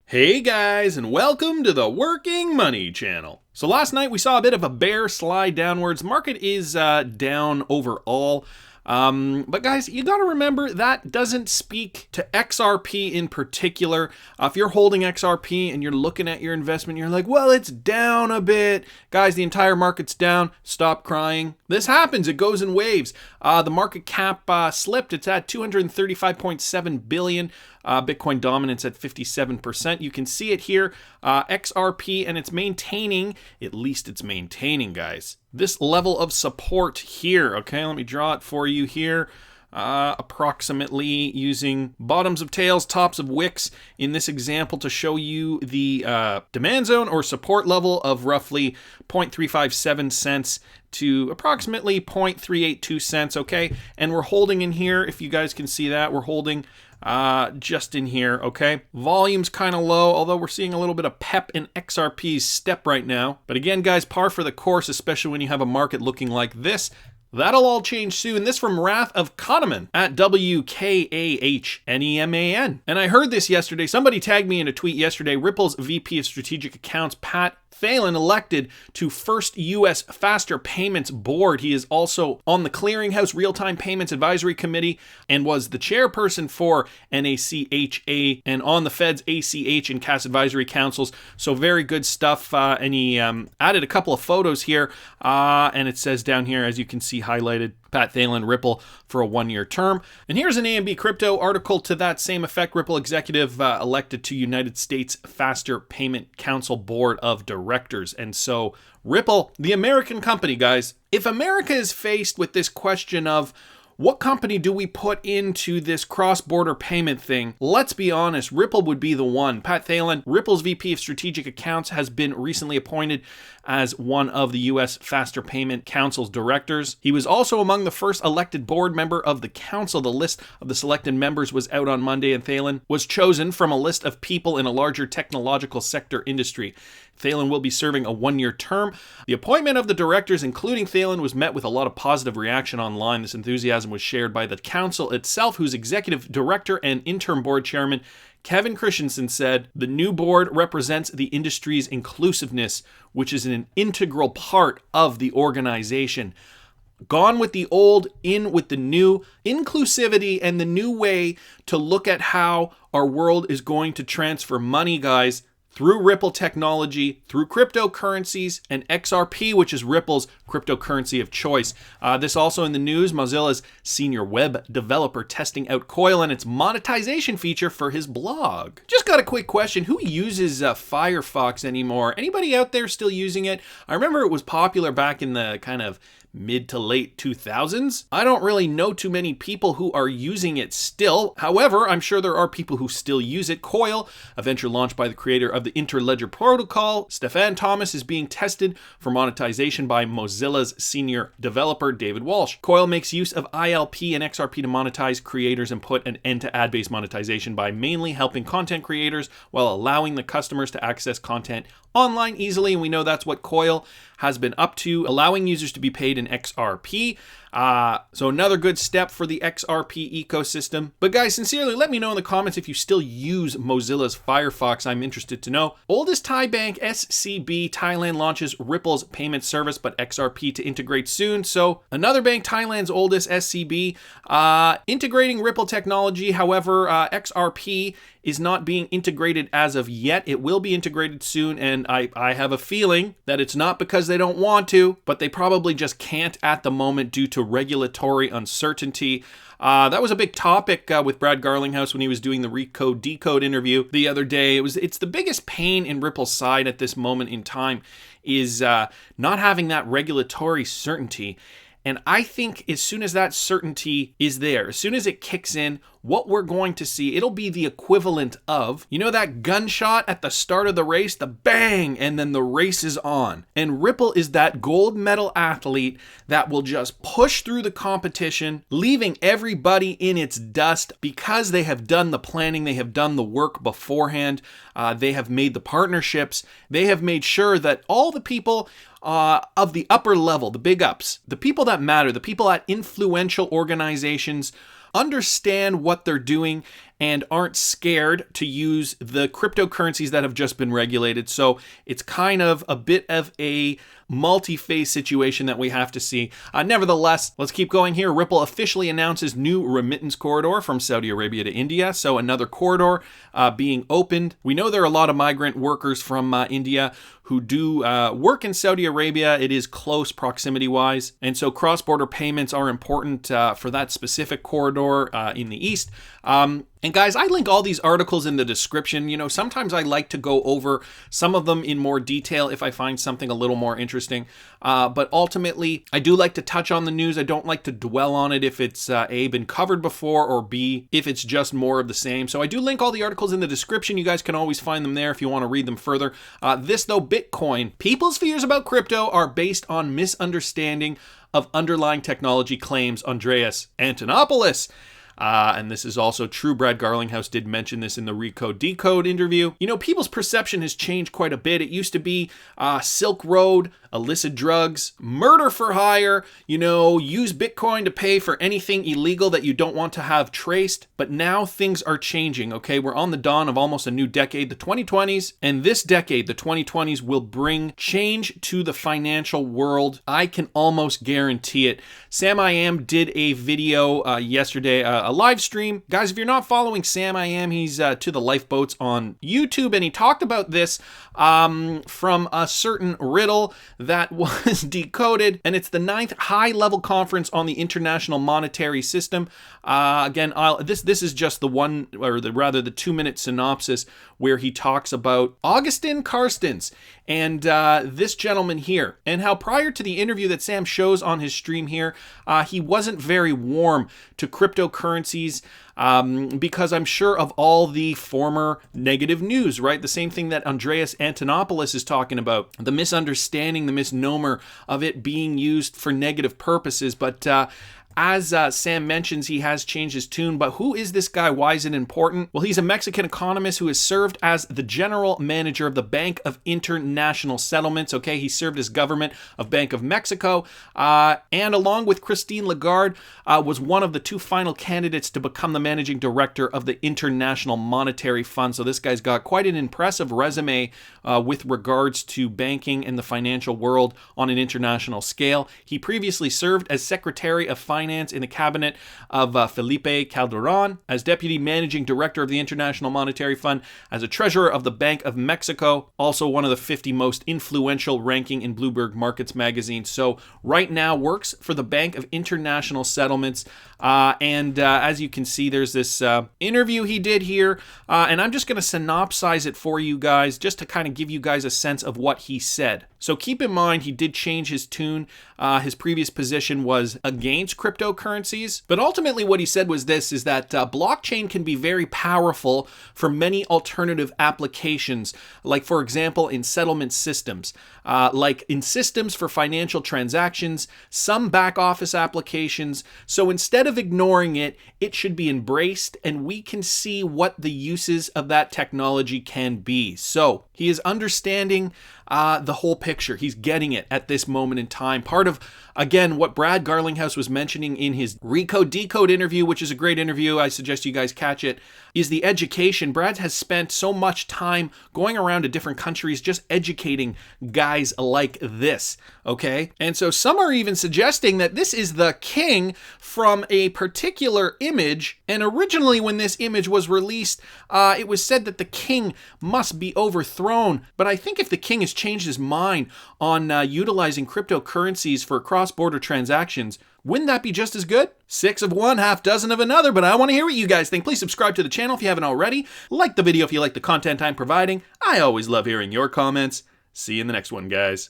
Hey guys, and welcome to the Working Money channel. So last night we saw a bit of a bear slide downwards. Market is down overall. But guys, you got to remember that doesn't speak to XRP in particular. If you're holding XRP and you're looking at your investment, you're like, well, it's down a bit. Guys, the entire market's down. Stop crying. This happens. It goes in waves. The market cap slipped. It's at 235.7 billion. Bitcoin dominance at 57%. You can see it here. XRP, and it's maintaining, at least it's maintaining, guys, this level of support here. Okay, let me draw it for you here. Approximately using bottoms of tails, tops of wicks in this example to show you the demand zone or support level of roughly 0.357 cents to approximately 0.382 cents. Okay, and we're holding in here. If you guys can see that, we're holding just in here. Okay, volume's kind of low, although we're seeing a little bit of pep in XRP's step right now. But again, guys, par for the course, especially when you have a market looking like this. That'll all change soon. This from Wrath of Kahneman at WKAHNEMAN. And I heard this yesterday. Somebody tagged me in a tweet yesterday. Ripple's VP of Strategic Accounts, Pat Thelen, elected to first U.S. Faster Payments Board. He is also on the Clearinghouse Real-Time Payments Advisory Committee and was the chairperson for NACHA and on the Fed's ACH and CAS Advisory Councils. So very good stuff. And he added a couple of photos here. And it says down here, as you can see highlighted, Pat Thelen, Ripple for a 1-year term. And here's an AMB Crypto article to that same effect. Ripple executive elected to United States Faster Payment Council Board of Directors. And so Ripple, the American company, guys, if America is faced with this question of what company do we put into this cross-border payment thing? Let's be honest, Ripple would be the one. Pat Thelen, Ripple's VP of Strategic Accounts, has been recently appointed as one of the U.S. Faster Payment Council's directors. He was also among the first elected board member of the council. The list of the selected members was out on Monday, and Thelen was chosen from a list of people in a larger technological sector industry. Thelen will be serving a 1-year term. The appointment of the directors, including Thelen, was met with a lot of positive reaction online. This enthusiasm was shared by the council itself, whose executive director and interim board chairman, Kevin Christensen, said, "The new board represents the industry's inclusiveness, which is an integral part of the organization. Gone with the old, in with the new, inclusivity and the new way to look at how our world is going to transfer money, guys, through Ripple technology, through cryptocurrencies, and XRP, which is Ripple's cryptocurrency of choice." This also in the news, Mozilla's senior web developer testing out Coil and its monetization feature for his blog. Just got a quick question. Who uses Firefox anymore? Anybody out there still using it? I remember it was popular back in the kind of mid to late 2000s. I don't really know too many people who are using it still. However, I'm sure there are people who still use it. Coil, a venture launched by the creator of the Interledger protocol, Stefan Thomas, is being tested for monetization by Mozilla's senior developer, David Walsh. Coil makes use of ILP and XRP to monetize creators and put an end to ad-based monetization by mainly helping content creators while allowing the customers to access content online easily. And we know that's what Coil has been up to, allowing users to be paid in XRP. So another good step for the XRP ecosystem. But guys, sincerely, let me know in the comments if you still use Mozilla's Firefox. I'm interested to know. Oldest Thai bank, SCB Thailand, launches Ripple's payment service, but XRP to integrate soon. So another bank, Thailand's oldest, SCB, integrating Ripple technology. However, XRP is not being integrated as of yet. It will be integrated soon, and I have a feeling that it's not because they don't want to, but they probably just can't at the moment due to regulatory uncertainty. That was a big topic with Brad Garlinghouse when he was doing the Recode Decode interview the other day. It's the biggest pain in Ripple's side at this moment in time is not having that regulatory certainty. And I think as soon as that certainty is there, as soon as it kicks in, what we're going to see, it'll be the equivalent of, you know, that gunshot at the start of the race, the bang, and then the race is on. And Ripple is that gold medal athlete that will just push through the competition, leaving everybody in its dust because they have done the planning, they have done the work beforehand, they have made the partnerships, they have made sure that all the people of the upper level, the big ups, the people that matter, the people at influential organizations understand what they're doing and aren't scared to use the cryptocurrencies that have just been regulated. So it's kind of a bit of a multi-phase situation that we have to see. Nevertheless, let's keep going here. Ripple officially announces new remittance corridor from Saudi Arabia to India. So another corridor being opened. We know there are a lot of migrant workers from India who do work in Saudi Arabia. It is close proximity-wise. And so cross-border payments are important for that specific corridor in the East. And guys, I link all these articles in the description. You know, sometimes I like to go over some of them in more detail if I find something a little more interesting. But ultimately, I do like to touch on the news. I don't like to dwell on it if it's A, been covered before, or B, if it's just more of the same. So I do link all the articles in the description. You guys can always find them there if you want to read them further. This, though, Bitcoin. People's fears about crypto are based on misunderstanding of underlying technology, claims Andreas Antonopoulos. And this is also true. Brad Garlinghouse did mention this in the Recode Decode interview. You know, people's perception has changed quite a bit. It used to be Silk Road, illicit drugs, murder for hire, you know, use Bitcoin to pay for anything illegal that you don't want to have traced. But now things are changing, okay? We're on the dawn of almost a new decade, the 2020s. And this decade, the 2020s, will bring change to the financial world. I can almost guarantee it. Sam I Am did a video yesterday, a live stream. Guys, if you're not following Sam I Am, he's to the lifeboats on YouTube, and he talked about this from a certain riddle that was decoded, and it's the 9th high-level conference on the international monetary system. Again, this is just the one, or the 2-minute synopsis where he talks about Augustin Carstens and this gentleman here, and how prior to the interview that Sam shows on his stream here, he wasn't very warm to cryptocurrencies because I'm sure of all the former negative news, right? The same thing that Andreas Antonopoulos is talking about, the misunderstanding, the misnomer of it being used for negative purposes. But as Sam mentions, he has changed his tune. But who is this guy? Why is it important? Well, he's a Mexican economist who has served as the general manager of the Bank of International Settlements. Okay, he served as government of Bank of Mexico, and along with Christine Lagarde, was one of the 2 final candidates to become the managing director of the International Monetary Fund. So this guy's got quite an impressive resume with regards to banking and the financial world on an international scale. He previously served as Secretary of Finance in the cabinet of Felipe Calderon, as Deputy Managing Director of the International Monetary Fund, as a Treasurer of the Bank of Mexico, also one of the 50 most influential ranking in Bloomberg Markets magazine. So right now works for the Bank of International Settlements. And as you can see, there's this interview he did here, and I'm just going to synopsize it for you guys, just to kind of give you guys a sense of what he said. So keep in mind, he did change his tune. His previous position was against cryptocurrencies, but ultimately what he said was this, is that blockchain can be very powerful for many alternative applications, like for example in settlement systems, like in systems for financial transactions, some back office applications. So instead of ignoring it, it should be embraced, and we can see what the uses of that technology can be. So he is understanding the whole picture. He's getting it at this moment in time. Part of, again, what Brad Garlinghouse was mentioning in his Recode Decode interview, which is a great interview, I suggest you guys catch it, is the education. Brad has spent so much time going around to different countries just educating guys like this, okay? And so some are even suggesting that this is the king from a particular image, and originally when this image was released, it was said that the king must be overthrown. But I think if the king has changed his mind on utilizing cryptocurrencies for cross-border transactions, wouldn't that be just as good? 6 of one, half dozen of another, but I want to hear what you guys think. Please subscribe to the channel if you haven't already. Like the video if you like the content I'm providing. I always love hearing your comments. See you in the next one, guys.